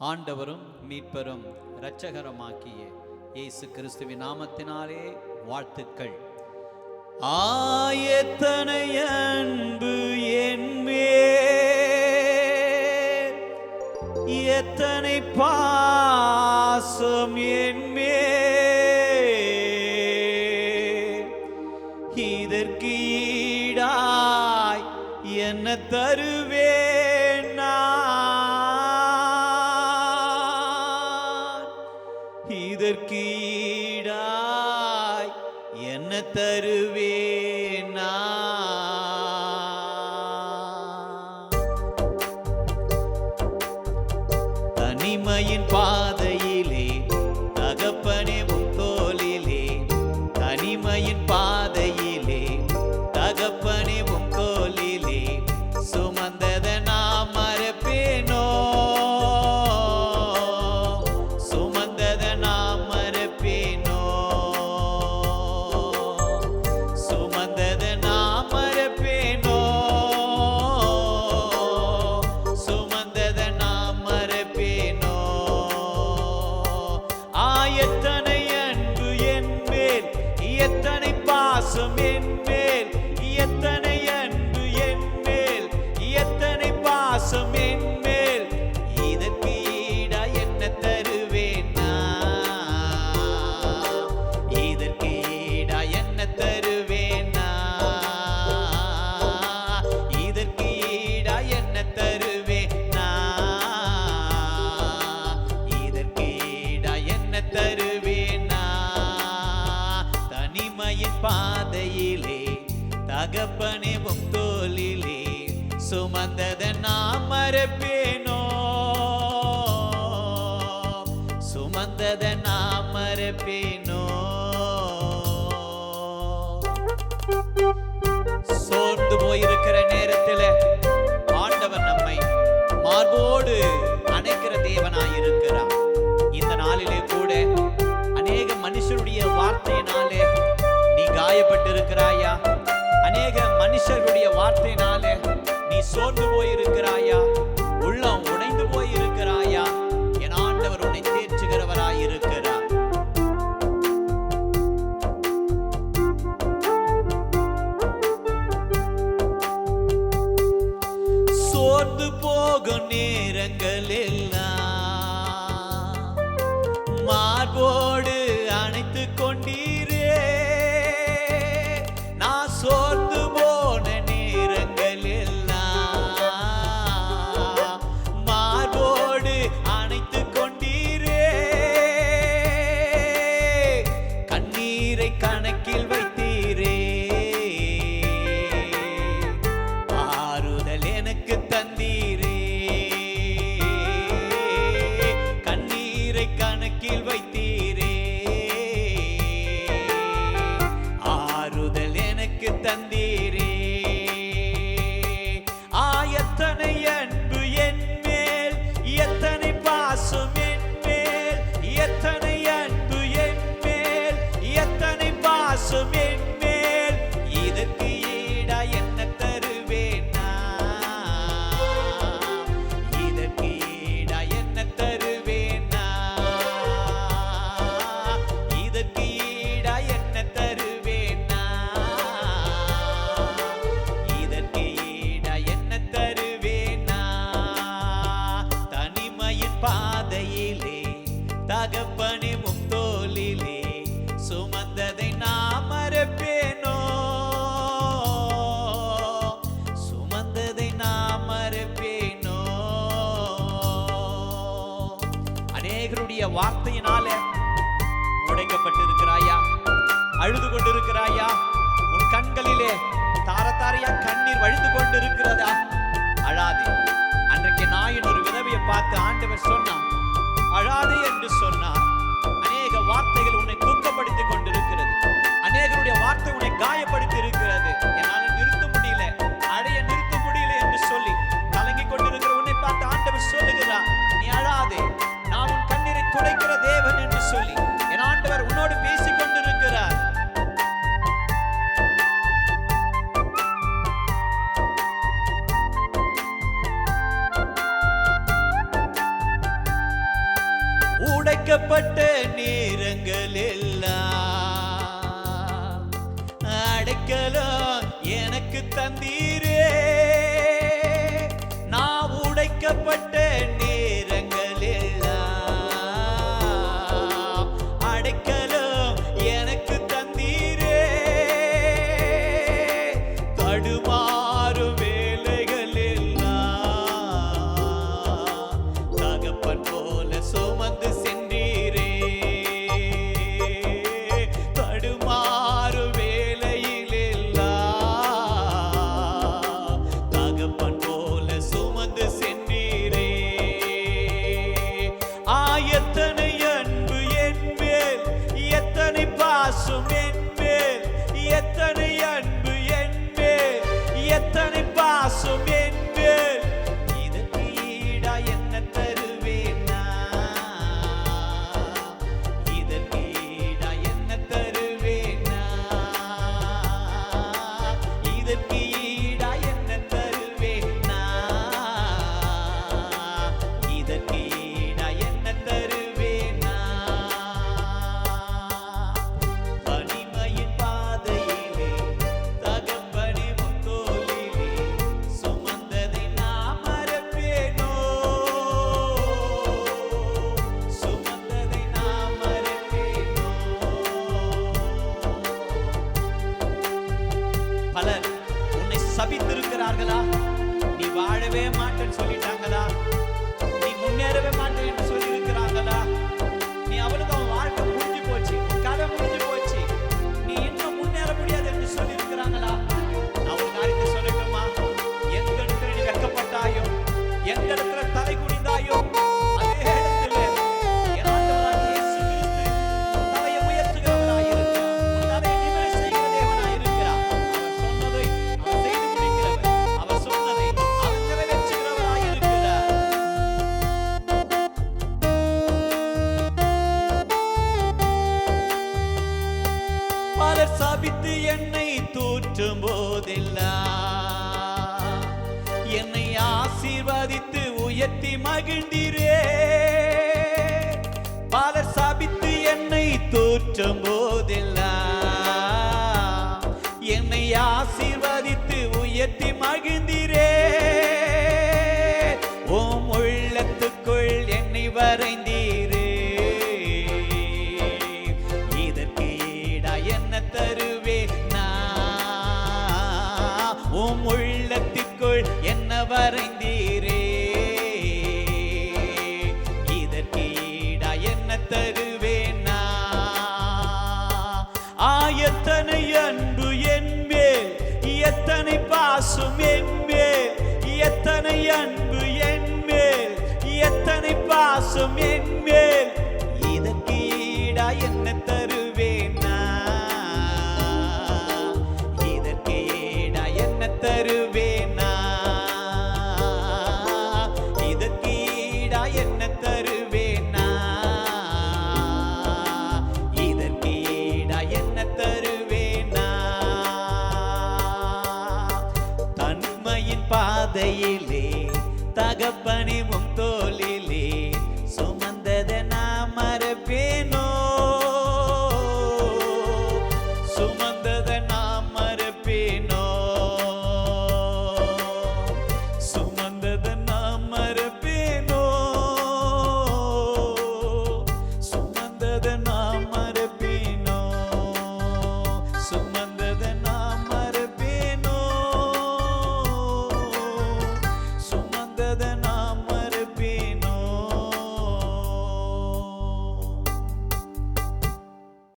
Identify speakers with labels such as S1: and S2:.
S1: ஆண்டவரும் மீட்பரும் இரட்சகருமாகிய இயேசு கிறிஸ்துவின் நாமத்தினாலே வாழ்த்துக்கள். ஆயத்தனை அன்பு என்மேல், எத்தனை பாசம் என்மேல், இதற்கு ஈடாய் என்ன தருவேன் நான், இதற்கு ஈடாய் என்ன தருவேன் நான். தனிமையின் பாதையிலே தகப்பனே உன் தோளிலே, தனிமையின் பாதையிலே தகப்பனே உன் தோளிலே, சுமந்தத நான் மறப்பேனோ, சுமந்தத நான் மறப்பேனோ, சுமந்தத நான் மறப்பேனோ, சுமந்தத நான் மறப்பேனோ. எத்தனை அன்பு என்மேல், எத்தனை பாசம் என்மேல், எத்தனை அன்பு என்மேல், எத்தனை பாசம் என்மேல், இதற்கு ஈடா என்ன தருவேன் நான், இதற்கு ஈடா என்ன தருவேன் நான், இதற்கு ஈடா என்ன தருவேன் நான், இதற்கு ஈடா என்ன தருவேன் நான். தனிமையின் பாதையிலே தகப்பனே உம் தோளிலே, சுமந்தத நான் மறப்பேனோ, சுமந்தத நான் மறப்பேனோ. சோர்ந்து போயிருக்கிற நேரத்தில் ஆண்டவர் நம்மை மார்போடு அணைக்கிற தேவனாயிருக்கிறார். இந்த நாளிலே கூட அநேக மனுஷருடைய வார்த்தையினாலே நீ காயப்பட்டிருக்கிறாயா, அநேக மனுஷருடைய வார்த்தையினாலே நீ சோர்ந்து போயிருக்கிறாயா, உள்ளம் உடைந்து போயிருக்கிறாயா, என் ஆண்டவர் உன்னை தேற்றுகிறவராயிருக்கிறார். சோர்ந்து போகும் நேரங்கள் எல்லாம் மார்போடு அணைத்து கொண்டீரே, நான் சோர்ந்து போன நேரங்கள் எல்லாம் மார்போடு அணைத்து கொண்டீரே, கண்ணீரை கணக்கில் வைத்தீரே, ஆறுதல் எனக்கு தந்தீரே, கண்ணீரை கணக்கில் வைத்தீரே, ஆறுதல் எனக்கு தந்தீரே. எத்தனை அன்பு என்மேல், எத்தனை பாசம் என்மேல், எத்தனை அன்பு என்மேல், எத்தனை பாசம் என்மேல், இதற்கு ஈடா என்ன தருவேன் நான், இதற்கு ஈடா என்ன தருவேன் நான், இதற்கு ஈடா என்ன தருவேன் நான், இதற்கு ஈடா என்ன தருவேன் நான். தனிமையின் பாதையிலே தகப்பனே உம் தோளிலே, சுமந்ததை நான் மறப்பேனோ, சுமந்ததை நான் மறப்பேனோ. அநேகருடைய வார்த்தையினால உடைக்கப்பட்டிருக்கிறாயா, அழுது கொண்டிருக்கிறாயா, உன் கண்களிலே தார தாரையா கண்ணீர் வழிந்து கொண்டிருக்கிறதா, அழாதே. அன்றைக்கு நாயின் ஒரு விதவையை பார்த்து ஆண்டவர் சொன்னார், அழாதே என்று சொன்னார். அநேக வார்த்தைகள் உன்னை துக்கப்படுத்திக் கொண்டிருக்கிறது, அநேகருடைய வார்த்தை உன்னை காயப்படுத்தி இருக்கிறது, என்னால நிறுத்த முடியல, அடைய நிறுத்த முடியல என்று சொல்லி கலங்கிக் கொண்டிருக்கிற உன்னை பார்த்து ஆண்டவர் சொல்லுகிறார், நீ அழாதே, நான் உன் கண்ணீரை துடைக்கிற தேவன் என்று சொல்லி என் ஆண்டவர் உன்னோடு பேசிக் கொண்டிருக்கிறார். உடைக்கப்பட்ட நேரங்கள் எல்லாம் அடைக்கலம் எனக்கு தந்தீரே. நான் உடைக்கப்பட்ட நேரங்கள் எல்லாம் அடைக்கலம் எனக்கு தந்தீரே. தடுமாறும் வேலைகள் எல்லாம் தகப்பன் போல சுமந்து சென்றீரே. தடுமாறும் வேலையில் எல்லாம் தகப்பன் போல சுமந்து சென்றீரே. எத்தனை அன்பு என் மேல், எத்தனை பாசம் என் மேல், எத்தனை அன்பு என் மேல், எத்தனை பாசம் என் மேல். இதற்கு ஈடா என்ன தருவேன் நான்? இதற்கு ஈடா என்ன தருவேன் நான்? இதற்கு ஈடா என்ன தருவேன் நான்? இதற்கு ஈடா என்ன தருவேன் நான்? தனிமையின் பாதையிலே தகப்பனே முத்தோலிலே சுமந்ததை நான் மறப்பேனோ? சுமந்ததை நான் மறப்பேனோ? பலர் உன்னை சபித்திருக்கிறார்களா? நீ வாழவே மாட்டேன்னு சொல்லிட்டாங்களா? நீ முன்னேறவே மாட்டேன் என்று சொல்லி இருக்கிறாங்களா? நீ அவளுக்கு அவன் வாழ்க்கை முடிஞ்சு போச்சு, உன் கதை முடிஞ்சு போச்சு, நீ இன்னும் முன்னேற முடியாது என்று சொல்லி இருக்கிறாங்களா? நான் ஒரு காரியத்தை சொல்லட்டுமா? எந்த இடத்துல நீ வெட்கப்பட்டாயோ, எந்த இடத்துல தலை குனிந்தாயோ, அதே இடத்துல என் ஆண்டவராகிய இயேசு கிறிஸ்து உன் தலையை உயர்த்துகிறவராய் இருக்கிறார். உன் தலையை நிமிரச் செய்கிற தேவனாய் இருக்கிறார். அவர் சொன்னதை அவர் செய்து முடிக்கிறவர். அவர் சொன்னதை அவர் நிறைவேற்றுகிறவராய் இருக்கிறார். பலர் சபித்து என்னை தூற்றும் போதெல்லாம் என்னை ஆசீர்வதித்து உயர்த்தி மகிழ்ந்தீரே. பலர் சபித்து என்னை தூற்றும் போதெல்லாம் என்னை ஆசீர்வதித்து உயர்த்தி மகிழ்ந்தீரே. உம் உள்ளத்துக்குள் என்னை வரைந்தீரே. இதற்கு ஈடா என்ன தருவேன் நான்? உம் உள்ளத்திற்குள் என்ன வரைந்தீரே. இதற்கு ஈடா என்ன தருவேன் நான்? எத்தனை அன்பு என் மேல், எத்தனை பாசம் என் மேல், எத்தனை அன்பு என் மேல், எத்தனை பாசம் என் மேல். இதற்கு ஈடா என்ன தருவேன் நான்? இதற்கு ஈடா என்ன தருவேன் நான்? இதற்கு ஈடா என்ன தருவேன் நான்? இதற்கு ஈடா என்ன தருவேன் நான்? தனிமையின் பாதையிலே தகப்பனே